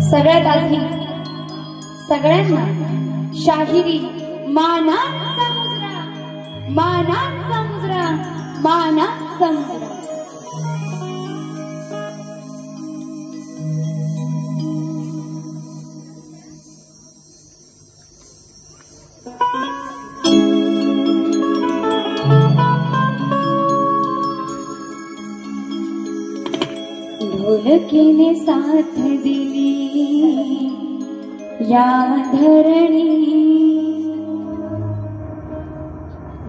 सगळ्यात आधी सगळ्यांना शाहिरी मानाचा मुजरा, मानाचा मुजरा, मानाचा मुजरा. ढोलकीने साथ दिली या धरणी,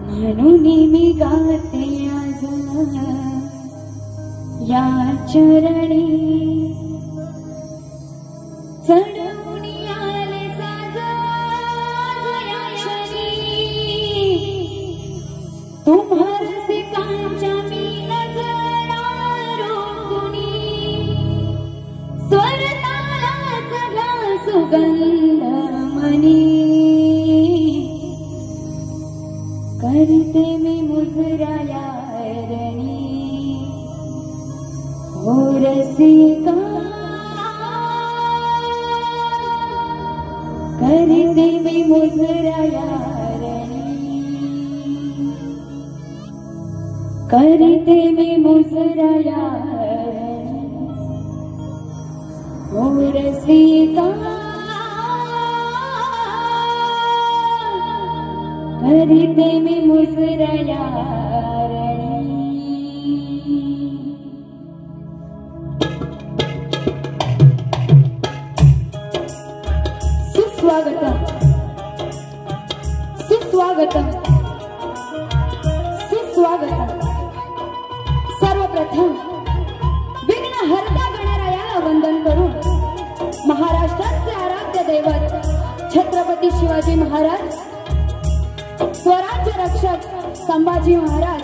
म्हणून मी गाते आज या चरणी. चढवून आले साज या क्षणी, तुम्हासी कांच्या मी नजरा रोखुनी. स्वरतालाचा गा सुगंध मनी, करते मी मुजरा या रणी. हो रसिका करते मी मुजरा या रणी, करते मी मुजरा या रणी. रसिका करते मी मुजराया सुस्वागतम सुस्वागतम सुस्वागतम. सर्वप्रथम विघ्न हरता गणरायाला वंदन करून महाराष्ट्राचे आराध्य दैवत छत्रपती शिवाजी महाराज, स्वराज्य रक्षक संभाजी महाराज,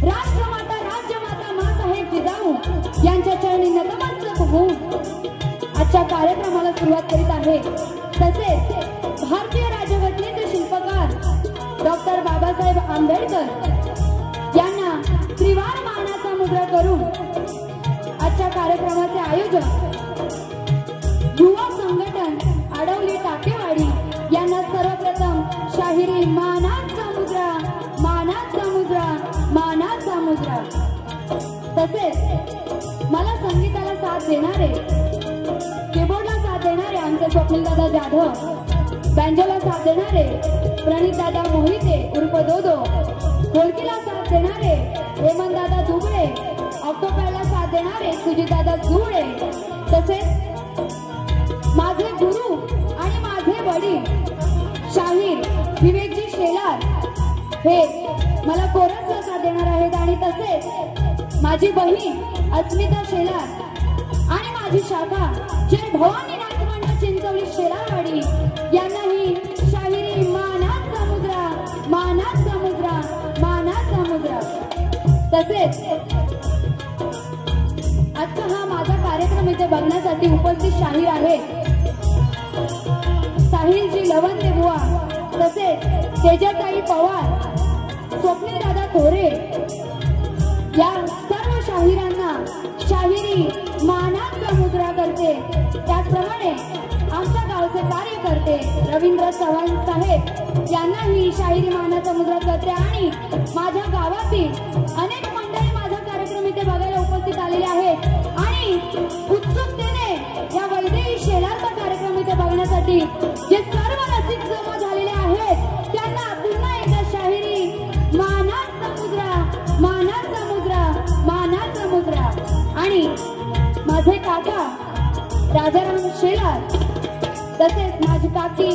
राष्ट्रमाता राज्यमाता माँसाहेब जिजाऊ यांच्या चरणी नतमस्तक होऊन आजच्या कार्यक्रमाला सुरुवात करीत आहे. तसेच भारतीय राज्यघटनेचे शिल्पकार डॉक्टर बाबासाहेब आंबेडकर यांना त्रिवार मानाचा मुद्रा करून आजच्या कार्यक्रमाचे आयोजक युवा संघटन आडवली टाकेवाडी यांना सर्वप्रथम शाहिरी मानाचा मुद्रा मानाचा मुद्रा मानाचा मुद्रा. तसेच मला संगीताला साथ देणारे, कीबोर्डला साथ देणारे आमचे स्वप्नीलदादा जाधव, बँजोला साथ देणारे प्रणितदादा मोहिते उर्फ दोदो, ढोलकीला साथ देणारे हेमंतदादा दुबळे, ऑक्टोपॅडला साथ देणारे सुजितदादा जुळे, तसेच माझे गुरु आणि माझे वडील शाहीर विवेकजी शेलार हे मला कोरसला साथ देणार आहेत. आणि तसेच माझी बहीण अस्मिता शेलार आणि माझी शाखा जय भवानी नाट्यमंडळ चिंचवली शेलारवाडी यांनाही शाहिरी मानाचा मुद्रा मानाचा मुद्रा मानाचा मुद्रा. तसेच आजचा हा माझा कार्यक्रम इथे बघण्यासाठी उपस्थित शाहीर आहेत साहिलजी लवंदे बुवा, तसेच तेजताई पवार, स्वप्नीलदादा थोरे या सर्व शाहिरांना शाहिरी मानाचा मुद्रा करते. त्याचप्रमाणे आमच्या गावचे कार्यकर्ते रवींद्र चव्हाण साहेब यांनाही शाहिरी मानाचा मुद्रा करते. आणि माझ्या गावातील अनेक मंडळी माझा कार्यक्रम इथे बघायला उपस्थित आलेले आहेत आणि उत्सुकतेने या वैदेही शेलारचा कार्यक्रम इथे बघण्यासाठी जे सर्व रसिक जमा झालेले आहेत त्यांना पुन्हा एकदा शाहिरी मानाचा मुद्रा मानाचा मुद्रा मानाचा मुद्रा. आणि माझे काका राजाराम शेलार, तसेच माझी काकी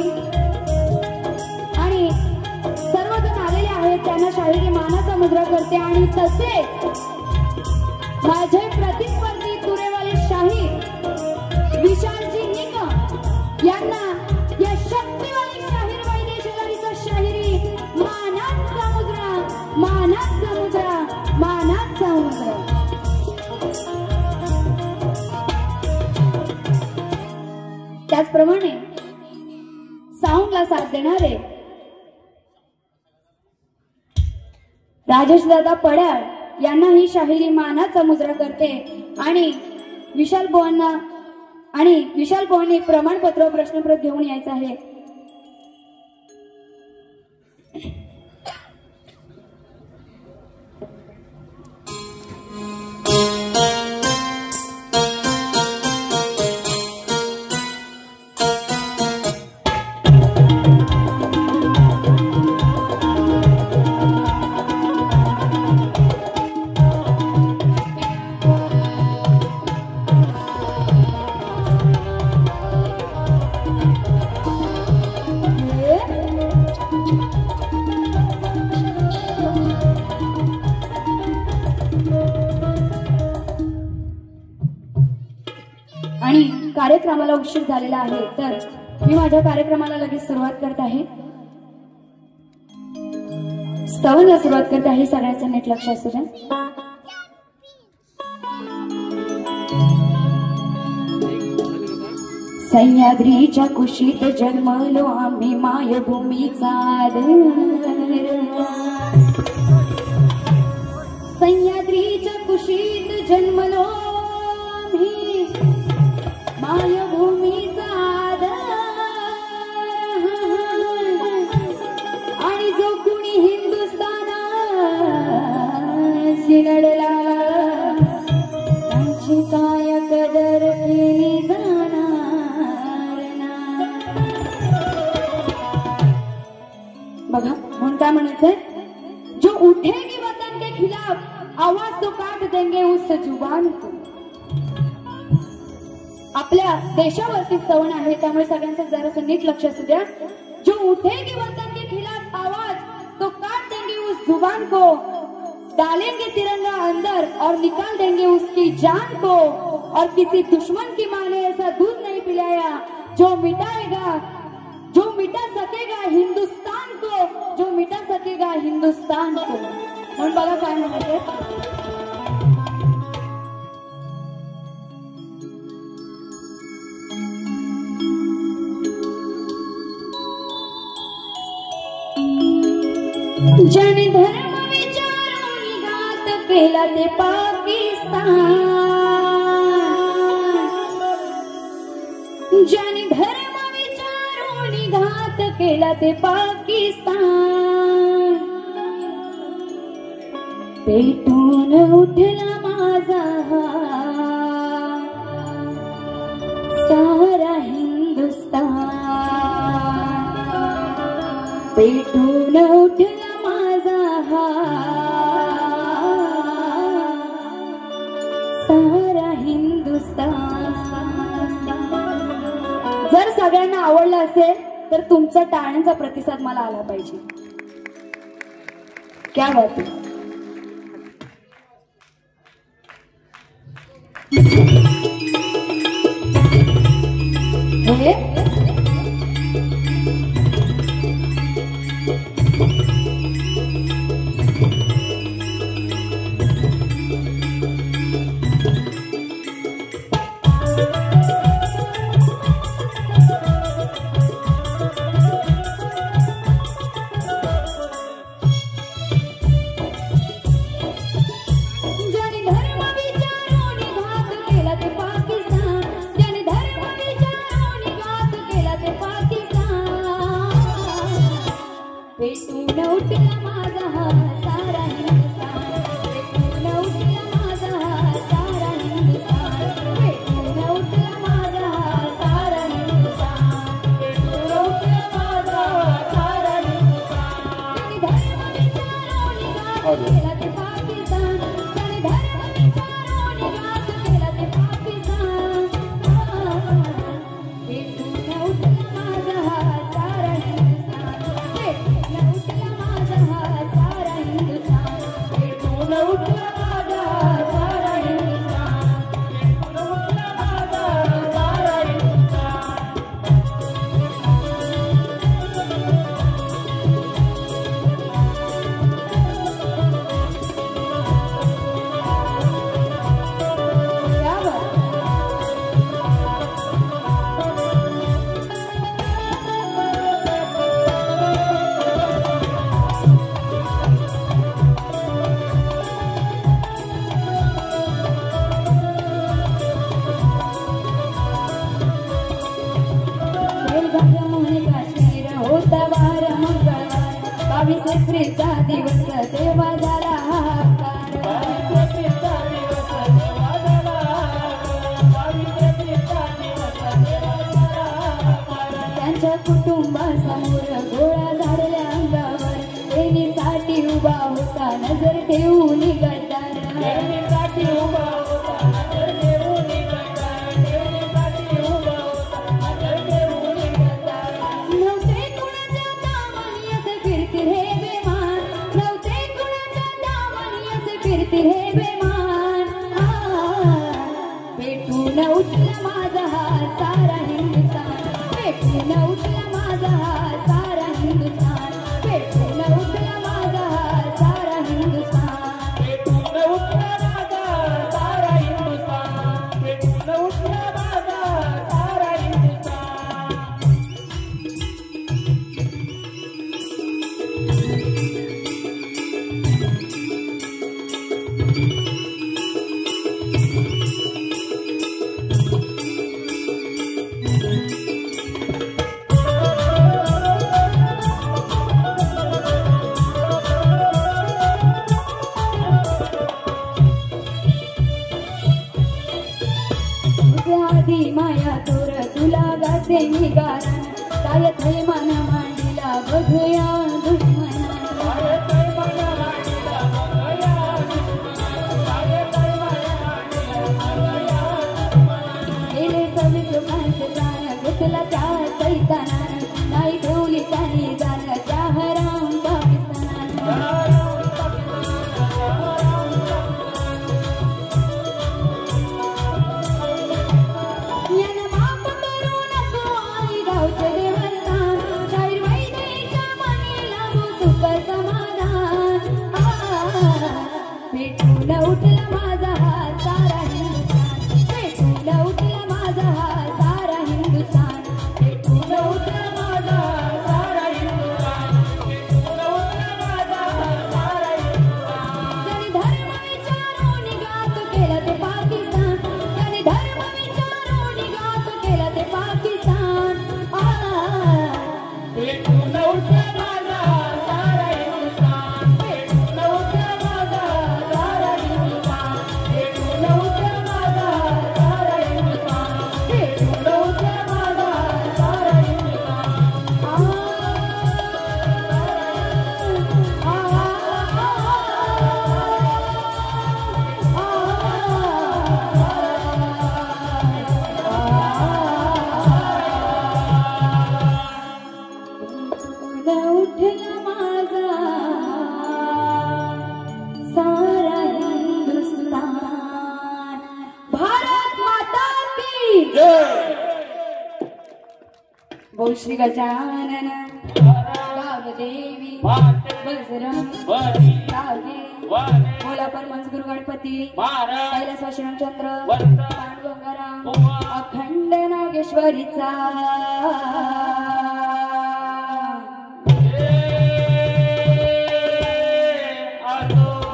आणि सर्वजण आलेले आहेत त्यांना शाहिरी मानाचा मुद्रा करते. आणि तसेच माझे प्रतिस्पर्धी तुरेवाले शाहीर विशालजी निकम यांना या शक्तिवाली शाहीर वैदे शेलारीचा शाहिरी मानाचा मुद्रा मानाचा मुद्रा मानाचा मुद्रा. त्याचप्रमाणे साऊंडला साथ देणारे राजेशदादा पड्याळ यांनाही शाहिरी मानाचा मुद्रा करते. आणि विशाल पोहांनी प्रमाणपत्र प्रश्नपत्र घेऊन यायचं आहे. आणि कार्यक्रमाला उशीर झालेला आहे तर मी माझ्या कार्यक्रमाला लगेच सुरुवात करत आहे. स्तवनला सुरुवात करत आहे. सगळ्यांचं नीट लक्ष असू द्या. सह्याद्रीच्या कुशीत जन्मलो आम्ही मायभूमीचा आदर. सह्याद्रीच्या कुशीत जन्मलो आम्ही मायभूमीचा आदर. आणि जो कुणी हिंदुस्थानाशी लढला त्यांची काय कदर केली जाणार. देंगे उस जुबान को। आपल्या देशावरती सण आहे त्यामुळे सगळ्यांचं जरासं नीट लक्ष असू द्या। जो उठेगी वतन के खिलाफ आवाज तो काट देंगे उस जुबान को, डालेंगे तिरंगा अंदर और निकाल देंगे उसकी जान को। और किसी दुश्मन की माँ ने ऐसा दूध नहीं पिलाया जो मिटाएगा, जो मिटा सकेगा हिंदुस्तान को, जो मिटा सकेगा हिंदुस्तान को। म्हणून बघा काय म्हणायचे, ज्याने धर्म विचारून घात केला ते पाकिस्तान, ज्याने धर्म विचारून घात केला ते पाकिस्तान, पेटून उठला माझा सारा हिंदुस्तान, पेटून उठला सारा हिंदुस्तान। जर सगळ्यांना आवडलं असेल तर तुमचा टाळ्यांचा प्रतिसाद मला आला पाहिजे। क्या बात है। कुटुंबासमोर गोळा झाडल्या अंगावर प्रेमीसाठी उभा होता नजर ठेवून गद्दार, प्रेमीसाठी उभा होता नजर ठेवून गद्दार, प्रेमीसाठी उभा होता नजर ठेवून गद्दार। नव्हते कुणाच्या दामानी असे फिरतील हे बेमान, नव्हते कुणाच्या दामानी असे फिरतील हे बेमान। पेटून उठला माझा हा सारा हिंदुस्तान, पेटून उठला माझा हा सारा हिंदुस्तान, पेटून उठला माझा हा सारा हिंदुस्तान, पेटून उठला माझा सारा हिंदुस्तान, पेटून उठला माझा सारा हिंदुस्तान। आधी माया तोर तुला गाते मी गारण, काय थैमान मांडीला बघूया दुश्मना, काय थैमान मांडीला बघूया दुश्मना, काय थैमान उठला त्या सैतानानं नाही ठेवली त्याने जाण त्या हराम पाकिस्तानानं यानं माफ करू नको आई गावचे देवस्थान शाहीर वैद्यच्या मनी लागू सुख समाधान पेटून उठला माझा हा सारा हिंदुस्थान पेटून उठला माझा हा सारा हिंदुस्थान पेटून उठला माझा सारा हिंदुस्थान पेटून उठला माझा सारा हिंदुस्थान ज्याने धर्म विचारून निघात केलं ते पाकिस्तान ज्याने धर्म विचारून निघात केलं ते पाकिस्तान पेटून उठला माझा सारा हिंदुस्थान पेटून उठला माझा सारा हिंदुस्थान पेटून उठला माझा सारा हिंदुस्थान पेटून उठला माझा सारा उठला माझा सारा हिंदुस्थान भारत माता की बोल श्री गजानन गावदेवी बजरंग राजे बोला परमहंस गुरु गणपती कैलासवासी रामचंद्र पांडुरंगाराम अखंड नागेश्वरीचा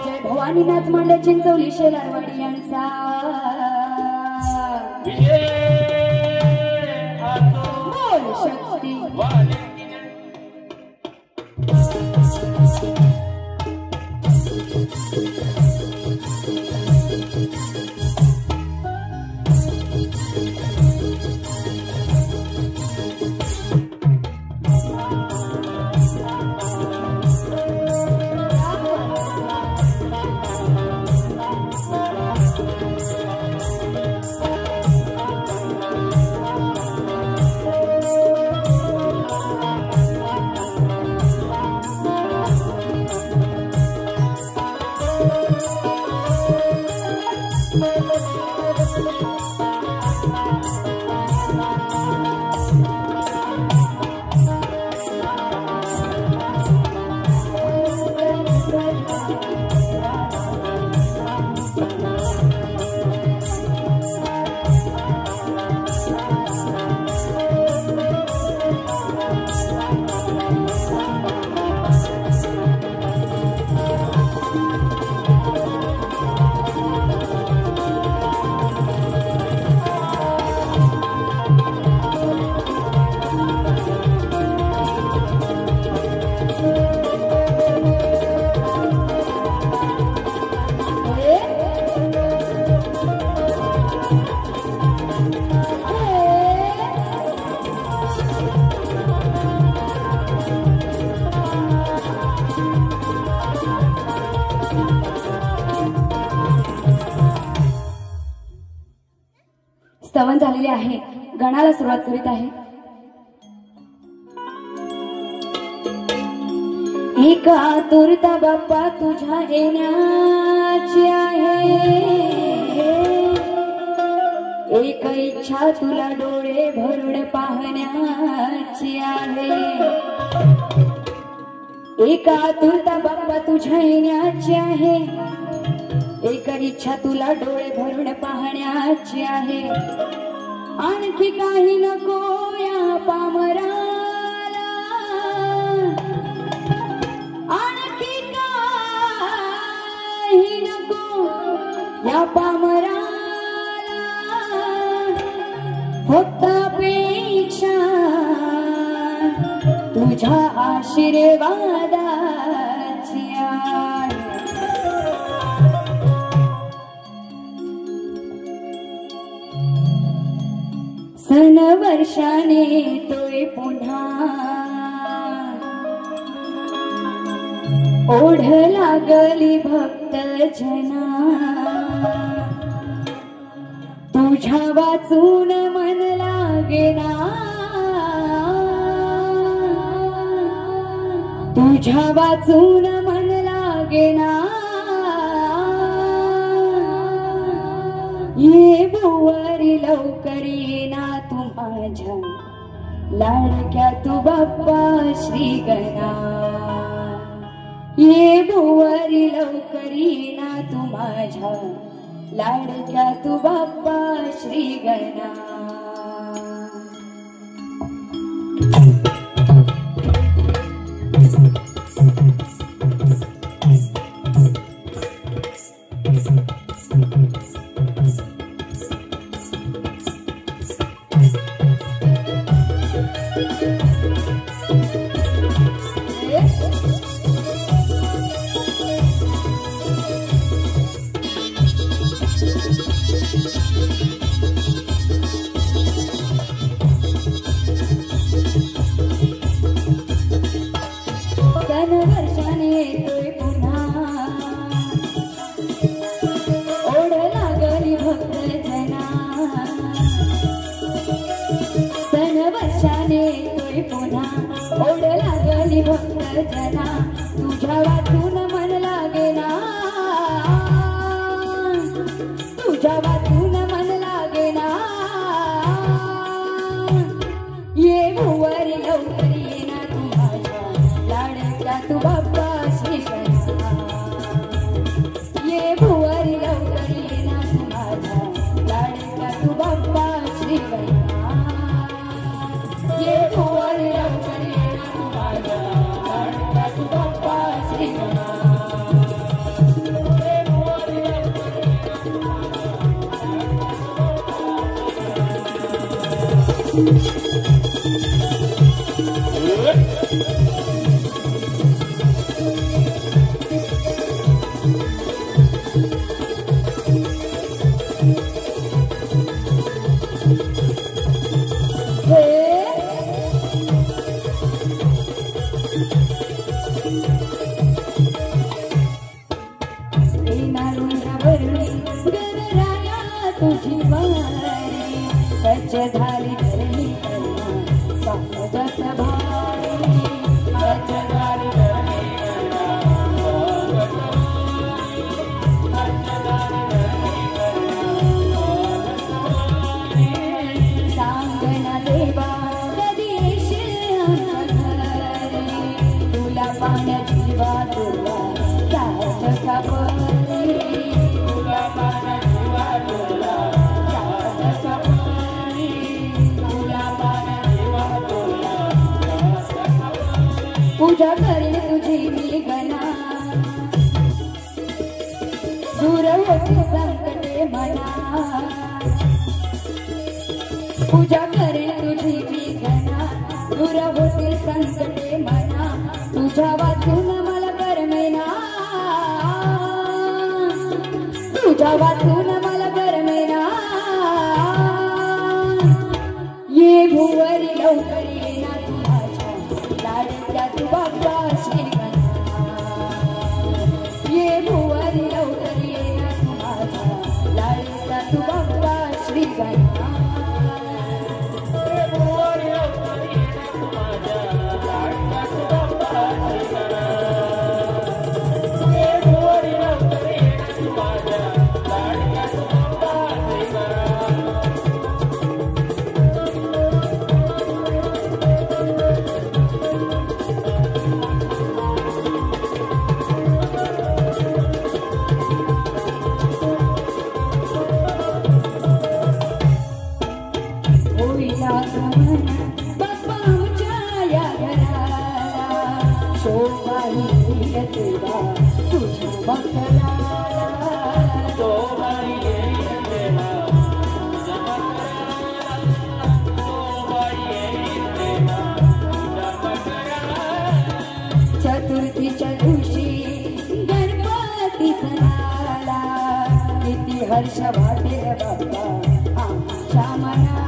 जय भवानी नाच मांडे चिंचवली शेलारवाडी यांचा बोल शक्ती स्तवन झालेले आहे गणाला सुरुवात करीत आहे एक आतुरता बाप्पा तुझ्या येण्याची आहे एक इच्छा तुला डोळे भरून पाहण्याची आहे एक आतुरता बाप्पा तुझ्या येण्याची आहे एक इच्छा तुला डोळे भरून पाहण्याची आहे आणखी काही नको या पामराला आणखी काही नको या पामराला फक्त अपेक्षा तुझ्या आशीर्वादाची आहे सन वर्षाने येतोय पुन्हा ओढ लागली भक्त जना तुझ्या वाचून मन लागेना तुझ्या वाचून मन लागेना ये बुवारी लवकर येना तू माझ्या लाडक्या तू बाप्पा श्री गणा ये बुवारी लवकर येना तू माझ्या लाडक्या तू बाप्पा श्री गणा ओढ लागली भक्त जना तुझ्या वाचून मन लागेना तुझ्या वाचून मन लागेना ये भुवरी लवकर येना तू माझ्या लाडक्या तू बाप्पा श्री गणा ये भुवरी लवकर येना तू माझ्या लाडक्या तू बाप्पा श्री गणा ये भुवरी लवकर येना तू माझ्या लाडक्या तू बाप्पा श्री गणा ये भुवरी लवकर येना तू तुझी वारी सच झाली धरणी सामजत भारी सच झाली धरणी सांगना देवा कधी येशील आमच्या घरी तुला पाण्याची वाट तुला जायचं का परी तुला पाण्याची वाट पूजा करीन तुझी मी गणा दूर होती संकटे मना पूजा करीन तुझी मी गणा दूर होती संकटे मना तुझ्या वाचून मला करमेना तुझ्या वाचून मला करमेना ये भुवरी लवकर येना तू माझ्या लाडक्या तू बाप्पा श्री गणा ये भुवरी लवकर येना तू माझ्या लाडक्या तू बाप्पा श्री गणा ये भुवरी लवकर येना तू माझ्या लाडक्या तू बाप्पा श्री गणा ये भुवरी लवकर येना तू माझ्या लाडक्या तू बाप्पा श्री गणा बाप्पा आमच्या या घराला शोभा येईल तेव्हा तुझ्या बखलाला शोभा येईल तेव्हा तुझ्या बखलाला शोभा येईल तेव्हा तुझ्या बखलाला चतुर्थीच्या दिवशी गणपती सणाला किती हर्ष वाटेल बाप्पा आमच्या मनाला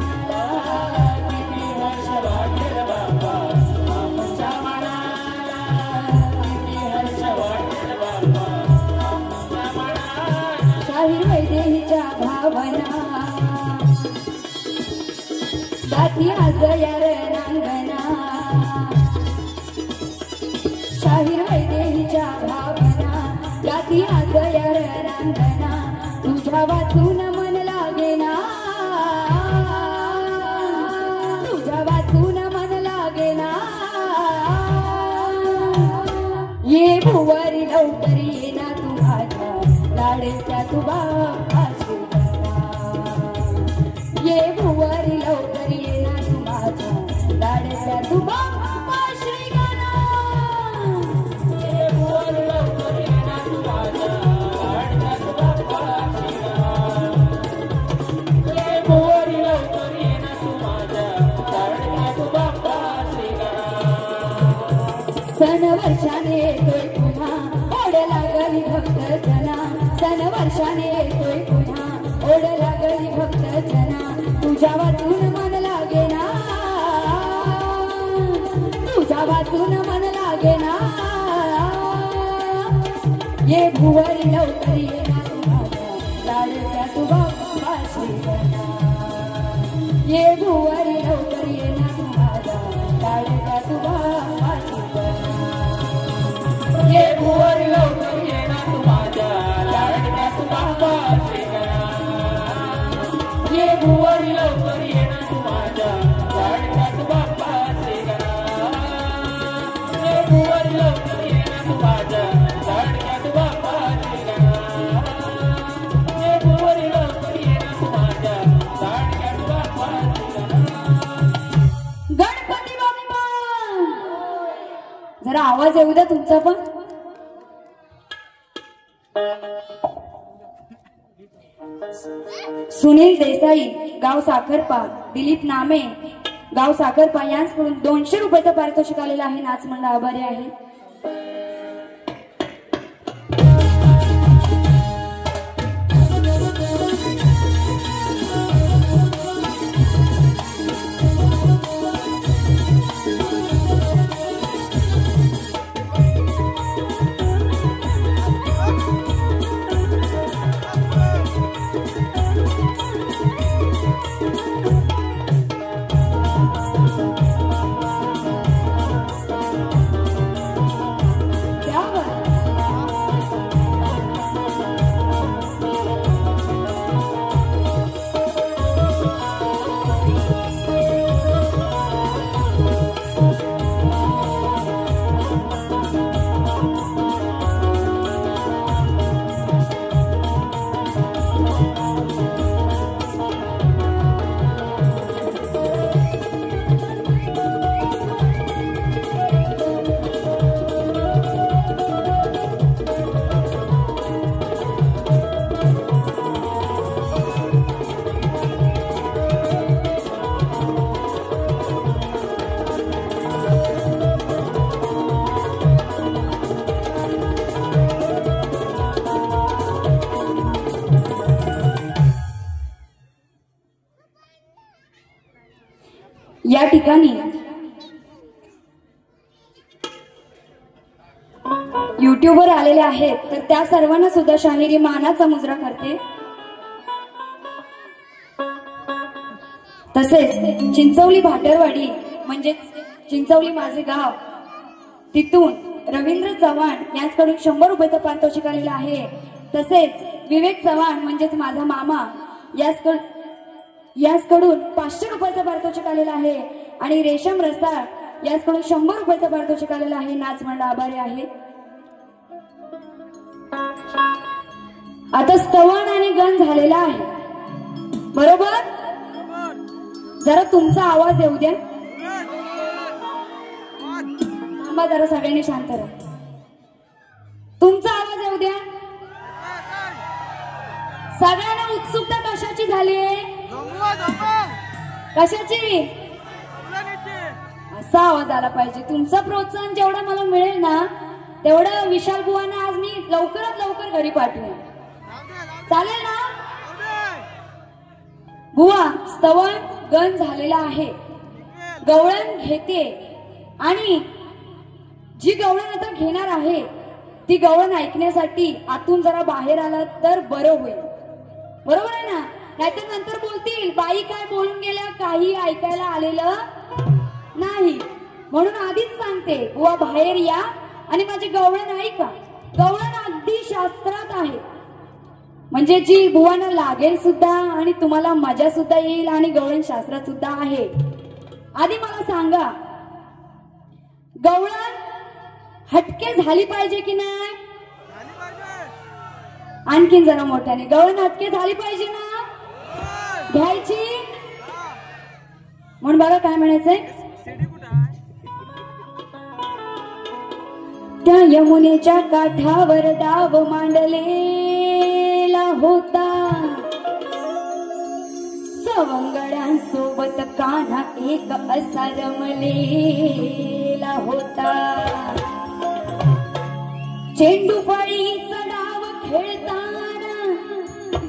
भावना दाती आज यार नांगना प्रेमाच्या भावना गाती आज यार रांगणा तुझ्या वाचून मन लागेना तुझ्या वाचून मन लागेना ये भुवारी लवकर ये ना तू माझ्या लाडक्या तू बापाशी ये भुवारी लवकर ये ना तू माझ्या लाडक्या तू बापाशी ये भुवारी लवकर ये ना तू माझ्या लाडक्या तू बापाशी ये भुवारी लवकर ये ना तू माझ्या लाडक्या तू बापाशी सन वर्षाने येतोय पुन्हा ओढ लागली भक्त जना सन वर्षाने येतोय पुन्हा ओढ लागली भक्त जना तुझ्या वाचून मन लागेना तुझ्या वाचून मन लागेना ये भुवारी लवकर ये ना तू माझ्या लाडक्या तू बापाशी ये भुवारी लवकर ये ना तू माझ्या लाडक्या तू बापाशी ये भुवारी लवकर ये ना तू माझ्या लाडक्या तू बापाशी ये भुवारी लवकर ये ना तू माझ्या लाडक्या तू बापाशी ये भुवारी लवकर ये ना तू माझ्या लाडक्या तू बापाशी ये भुवारी लवकर ये ना तू माझ्या लाडक्या तू बापाशी गणपती बाप्पा जरा आवाज येऊ द्या तुमचा पण सुनील देसाई गाव साखरपा दिलीप नामे गाव साखरपा यांच्याकडून 200 रुपयाचं पारितोषिक आलेलं आहे नाच मंडळ आभारी आहे या ठिकाणी युट्यूबवर आलेले आहेत तर त्या सर्वांना सुद्धा शाहिरी मानाचा मुजरा करते तसेच चिंचवली भाटरवाडी म्हणजे चिंचवली माझे गाव तिथून रवींद्र चव्हाण यांच्याकडून 100 रुपयाचं पारितोषिक आलेलं आहे तसेच विवेक चव्हाण म्हणजेच माझा मामा याचकडून 500 रुपयाचं पारितोषिक आलेलं आहे आणि रेशम रसाळ याचकडून 100 रुपयाचं पारितोषिक आलेलं आहे नाच मंडळ आभारी आहे आता स्तवन आणि गण झालेला आहे बरोबर जरा तुमचा आवाज येऊ द्या थांबा जरा सगळ्यांनी शांत राहा तुमचा आवाज येऊ द्या सगळ्यांना उत्सुकता कशाची झाली कशाची असा आवाज आला पाहिजे तुमचा प्रोत्साहन जेवढा मला मिळेल ना तेवढं विशाल बुवांना आज मी लवकरात लवकर घरी पाठवेन चालेल ना बुवा स्तवन गण झालेला आहे गवळण घेते आणि जी गवळण आता घेणार आहे ती गवळण ऐकण्यासाठी आतून जरा बाहेर आला तर बरं होईल बरोबर आहे ना नाहीतर नंतर बोलतील बाई काय बोलून गेल्या काही ऐकायला आलेलं नाही म्हणून आधीच सांगते बुवा बाहेर या आणि माझी गवळण ऐका, गवळण अगदी शास्त्रात आहे, म्हणजे जी बुवांना लागेल सुद्धा आणि तुम्हाला मजा सुद्धा येईल आणि गवळण शास्त्रात सुद्धा आहे. आधी मला सांगा, गवळण हटके झाली पाहिजे की नाही? आणखीन जरा मोठ्याने, गवळण हटके झाली पाहिजे ना? घ्यायची म्हणून बघा काय म्हणायचंय. त्या यमुनेच्या काठावर डाव मांडलेला होता, सवंगड्यांसोबत कान्हा एक असा रमलेला होता. चेंडू फळीचा डाव खेळताना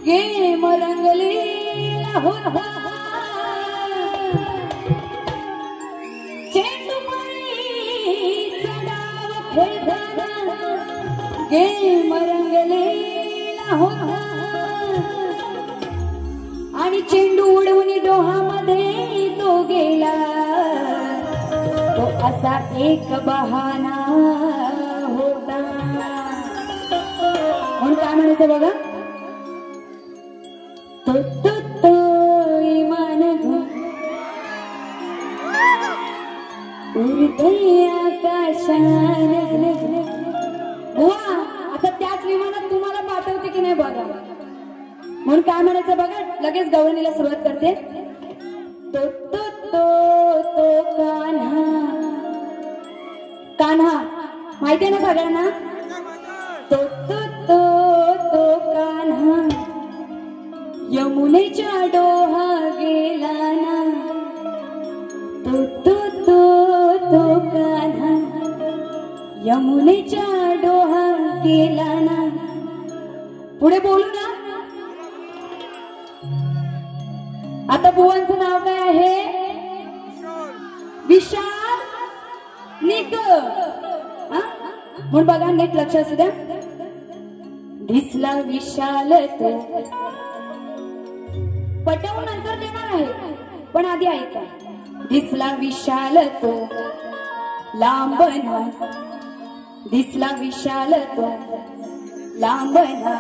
गेम रंगलेला होता. चेंडू फळीचा डाव खेळताना गेम रंगलेला होता. आणि चेंडू उडवून डोहामध्ये तो गेला, तो असा एक बहाना होता. म्हणून काय म्हणायचं बघा, तो तो तो इमान उडते आकाशाने. बुवा आता त्याच विमानात तुम्हाला पाठवते की नाही बघा. म्हणून काय म्हणायचं बघा, लगेच गवळणीला सुरुवात करते. तो तो तो तो कान्हा, कान्हा माहिती आहे ना सगळ्यांना. तो तो तो तो कान्हा यमुनेच्या डोहा गेला ना. तो तो तो तो कान्हा यमुनेच्या डोहा गेला ना. पुढे बोलू ना. आता बुवांचं नाव काय आहे? विशाल निक. म्हणून बघा नीट लक्ष असू द्या. दिसला विशाल तो, पटवून नंतर देणार आहे पण आधी ऐका. दिसला विशाल तो लांबना, दिसला विशाल तो लांबना,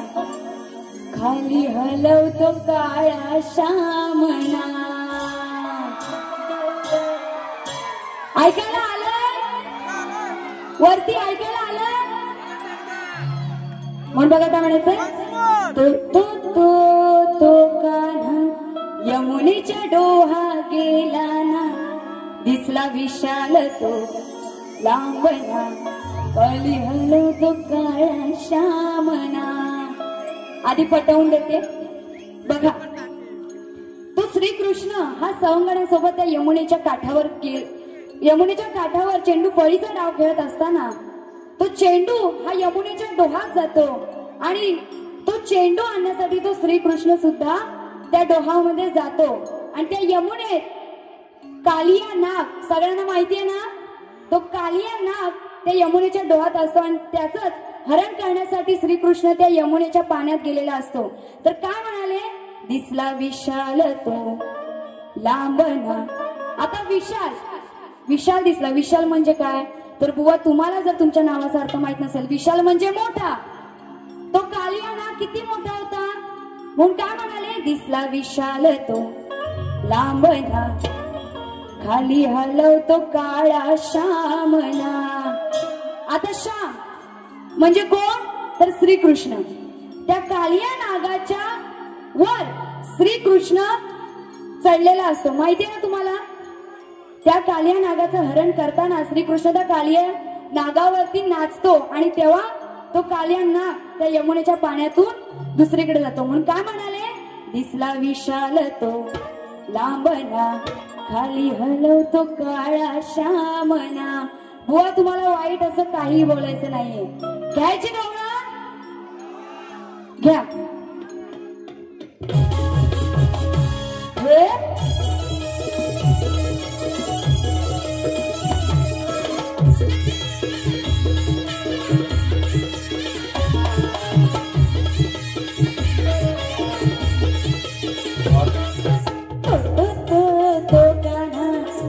खाली हलवतो काळा श्यामना. ऐकायला आलं? वरती ऐकायला आलं? म्हणून बघा काय म्हणायचंय. तो तो तो तो कान्हा यमुनेच्या डोहा गेला ना. दिसला विशाल तो लांबना, खाली हलवतो काळा श्यामना. आधी पटवून देते बघा. तो श्रीकृष्ण हा सवंगड्यांसोबत त्या यमुनेच्या काठावर चेंडू फळीचा डाव खेळत असताना तो चेंडू हा यमुनेच्या डोहात जातो आणि तो चेंडू आणण्यासाठी तो श्रीकृष्ण सुद्धा त्या डोहामध्ये जातो. आणि त्या यमुनेत कालिया नाग, सगळ्यांना माहिती आहे ना, तो कालिया नाग त्या यमुनेच्या डोहात असतो आणि त्याचंच हरण करण्यासाठी श्रीकृष्ण त्या यमुनेच्या पाण्यात गेलेला असतो. तर काय म्हणाले, दिसला विशाल तो लांबना. आता विशाल, विशाल दिसला. विशाल म्हणजे काय, तर बुवा तुम्हाला जर तुमच्या नावाचा अर्थ माहित नसेल, विशाल म्हणजे मोठा. तो कालिया नाग किती मोठा होता, म्हणून काय म्हणाले, दिसला विशाल तो लांबना, खाली हलवतो काळा श्यामना. आता श्याम म्हणजे कोण, तर श्रीकृष्ण. त्या कालिया नागाच्या वर श्रीकृष्ण चढलेला असतो, माहिती आहे ना तुम्हाला. त्या कालिया नागाचं हरण करताना श्रीकृष्ण त्या कालिया नागावरती नाचतो आणि तेव्हा तो कालिया नाग त्या यमुनेच्या पाण्यातून दुसरीकडे जातो. म्हणून काय म्हणाले, दिसला विशाल तो लांबना, खाली हलवतो काळा श्यामना. बुवा तुम्हाला वाईट असं काही बोलायचं नाहीये. घ्यायची गवळण घ्या.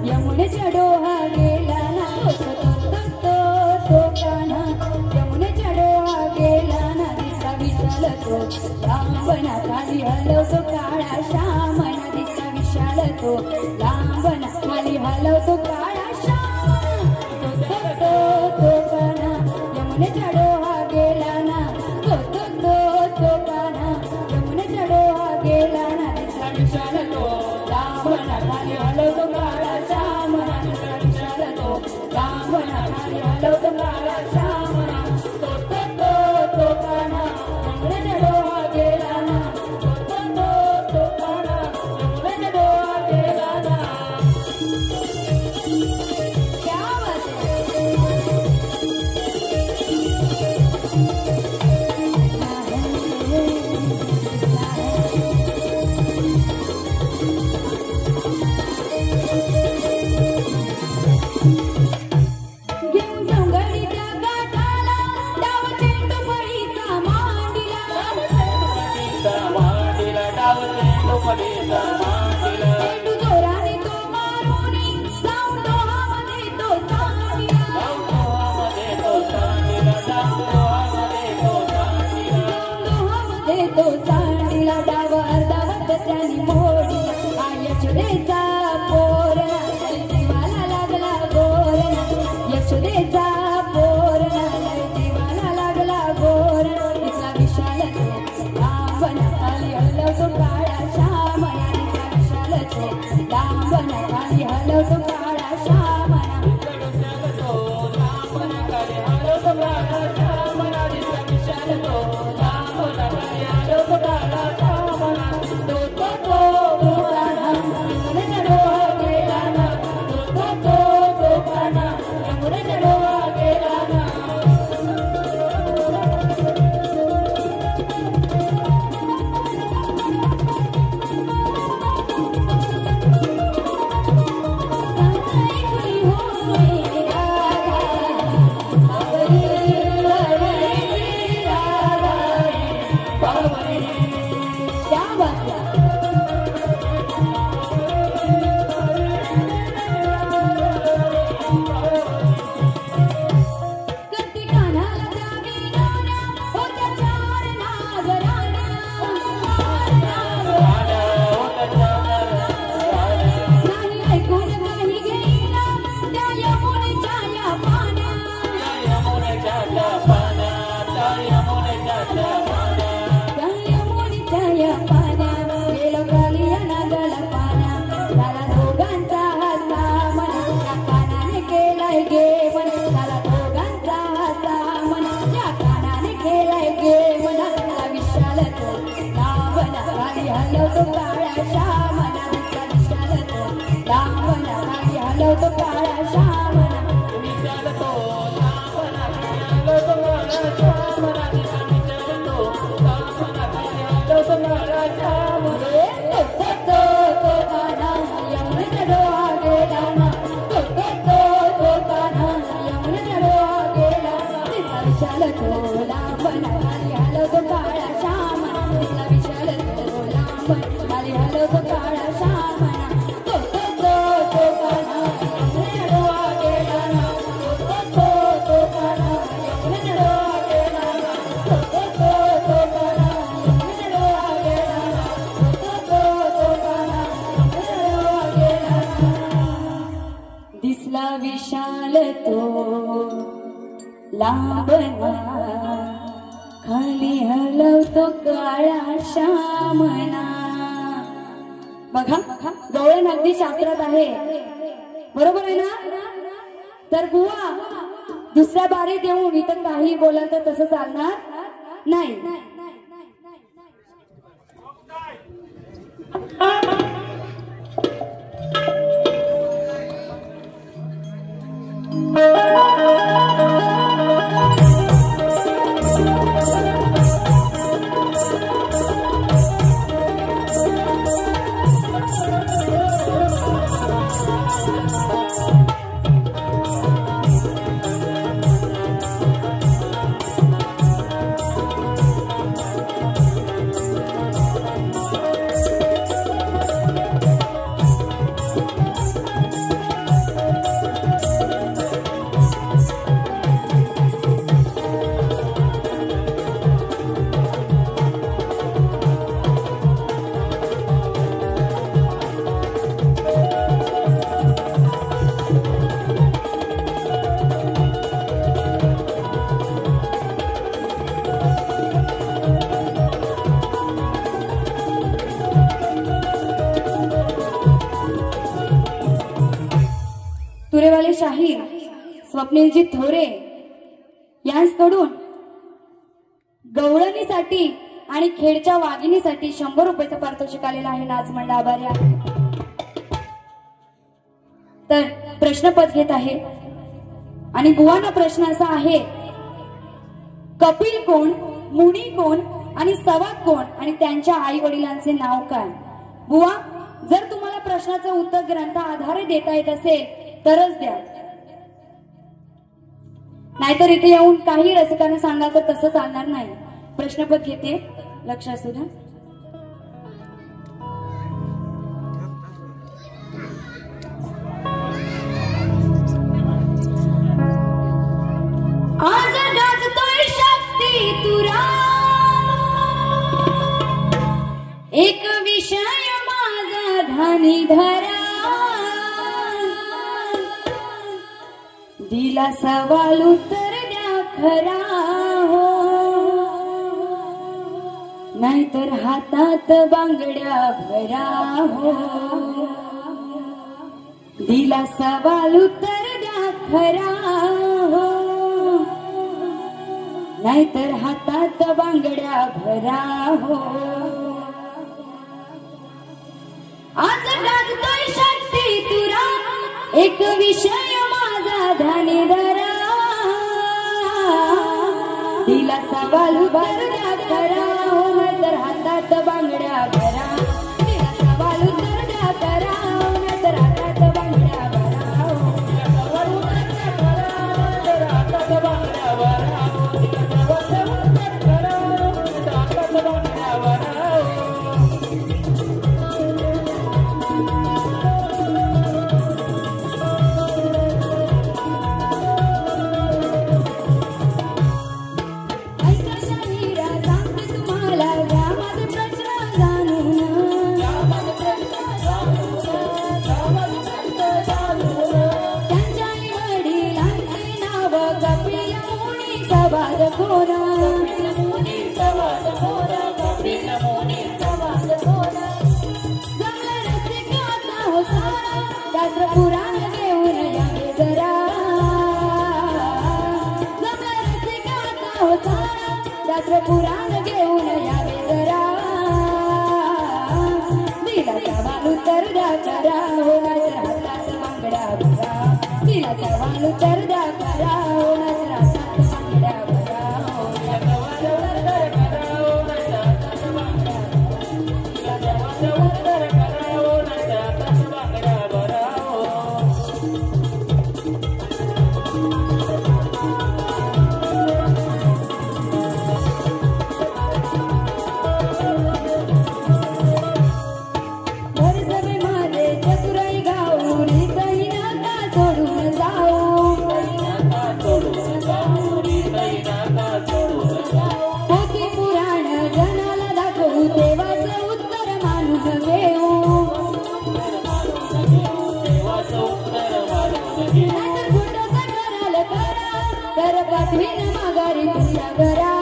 यमुनेच्या डोहा गेला ना. तो कान्हा तो लांबन खाली हलवतो काळा श्याम तो काना यमुनेचा डोहा गेला ना तो काना यमुनेचा डोहा गेला ना विशाल तो लांबन खाली हलवतो काळा श्याम विशाल तो लांबन खाली हलवतो काळा श्याम तो काना यमुनेचा डोहा गेला ना तो काना यमुनेचा डोहा गेला ना क्या बात घेऊन जंगलीच्या गाठाला डाव चेंडू फळीचा मांडीला चेंडू जोराने तो मारुनी जाऊन डोहामध्ये तो सांडीला डाव अर्धावत त्याने मोडीला यशोदेचा पोरणा जीवाला लागला गोरणा यशोदेचा पोरणा जीवाला लागला गोरणा इथला विशाल तो लांबन खाली हलवतो काळा श्यामना इथला विशाल तो लांबन खाली हलवतो काळा श्यामना हलवतो काळा श्यामना विशाल तो लांबन खाली हलवतो काळा श्यामना विशाल तो लांबन खाली हलवतो काळा श्यामना विशाल तो लांबन खाली हलवतो काळा श्यामना तो काना यमुनेचा डोहा गेला ना तो काना यमुनेचा डोहा गेला ना विशाल तो लांबन खाली हलवतो काळा श्यामना विशाल तो खाली हलवतो काळा श्यामना तो काना यमुनेचा डोहा गेला ना तो काना यमुनेचा डोहा गेला ना तो काना यमुनेचा डोहा गेला ना तो काना यमुनेचा डोहा गेला ना दिसला विशाल तो लांबना खाली हलवतो काळा श्यामना बघा गवळण अगदी शास्त्रात आहे बरोबर आहे ना तर बुवा दुसऱ्या बारीत येऊन इथं काही बोलाल तर तसं चालणार नाही शाहीर स्वप्नीलजी थोरे यांकडून गवळणीसाठी आणि खेळच्या वाघिणीसाठी 100 रुपयाचं पारितोषिक आलेलं आहे. नाच मंडळ आभारी आहे. तर प्रश्नपद घेत आहे आणि बुवांना प्रश्न असा आहे, कपिल कोण, मुनी कोण आणि सवाद कोण आणि त्यांच्या आई वडिलांचे नाव काय? बुवा, जर तुम्हाला प्रश्नाचं उत्तर ग्रंथ आधारे देता येत असेल तरच द्या, नाहीतर इथे येऊन काही रसिकांना सांगाल तर तसं चालणार नाही. प्रश्नपद घेते, लक्ष असू द्या. आज गाजतोय शक्ती तुरा, एक विषय माझा धानी धरा, दिला सवाल उत्तर द्या खरा हो, नाहीतर हातात बांगड्या भरा हो, दिला सवाल उत्तर द्या खरा हो, नाहीतर हातात बांगड्या भरा हो. आज गाजतोय शक्ती तुरा, एक विषय माझा ध्यानी धरा, दिला सवाल उत्तर द्या खरा हो, नाहीतर हातात बांगड्या भरा, दिला सवाल उत्तर द्या खरा हो, नाहीतर हातात बांगड्या भरा हो, सवाल उत्तर द्या खरा हो, नाहीतर हातात बांगड्या भरा हो, सवाल उत्तर खरा हो, नाहीतर हातात बांगड्या भरा हो. पुराण घेऊन यावे जरा, रात्र पुराण घेऊन यावे जरा, दिला सवाल उत्तर द्या करा हो, नाहीतर हातात बांगड्या भरा, दिला सवाल उत्तर द्या करा हो, नाहीतर हातात बांगड्या भरा हो, दिला सवाल उत्तर करा हो, नाहीतर हातात बांगड्या भरा हो. पाठवीन माघारी तुझ्या घरा,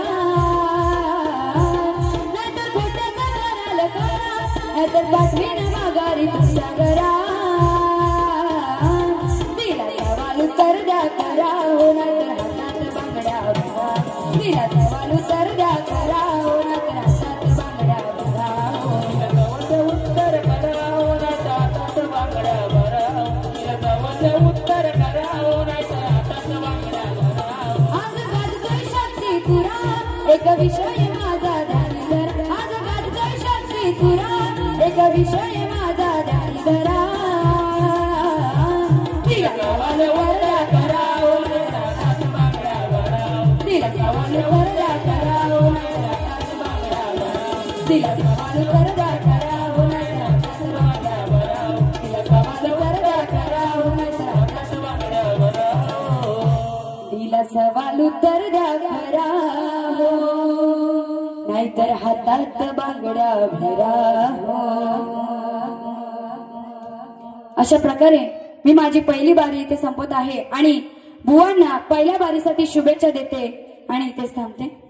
नाहीतर खोटं कराल करा, नाहीतर पाठवीन माघारी तुझ्या घरा, दिला सवाल उत्तर द्या करा हो, नाहीतर हातात बांगड्या भरा, दिला सवाल उत्तर द्या करा हो, नाहीतर हातात बांगड्या भरा हो, उत्तर करा हो, नाहीतर हातात बांगड्या भरा हो, दिला सवाल उत्तर करा हो, नाहीतर हातात बांगड्या भरा. एक विषय माझा ध्यानी धरा, आज गाजतोय शक्ती तुरा, एक विषय माझा ध्यानी धरा, दिला सवाल वरद्या करा हो, नाहीतर हातात बांगड्या भरा हो, दिला सवाल वरद्या करा हो, नाहीतर हातात बांगड्या भरा हो, दिला सवाल वरद्या करा हो, नाहीतर हातात बांगड्या भरा हो, दिला सवाल वरद्या करा हो, नाहीतर हातात बांगड्या भरा हो, दिला सवाल उत्तर द्या खरा हो, नाहीतर हातात बांगड्या भरा हो. अशा प्रकारे मी माझी पहिली बारी इथे संपत आहे आणि बुवांना पहिल्या बारीसाठी शुभेच्छा देते आणि इथेच थांबते.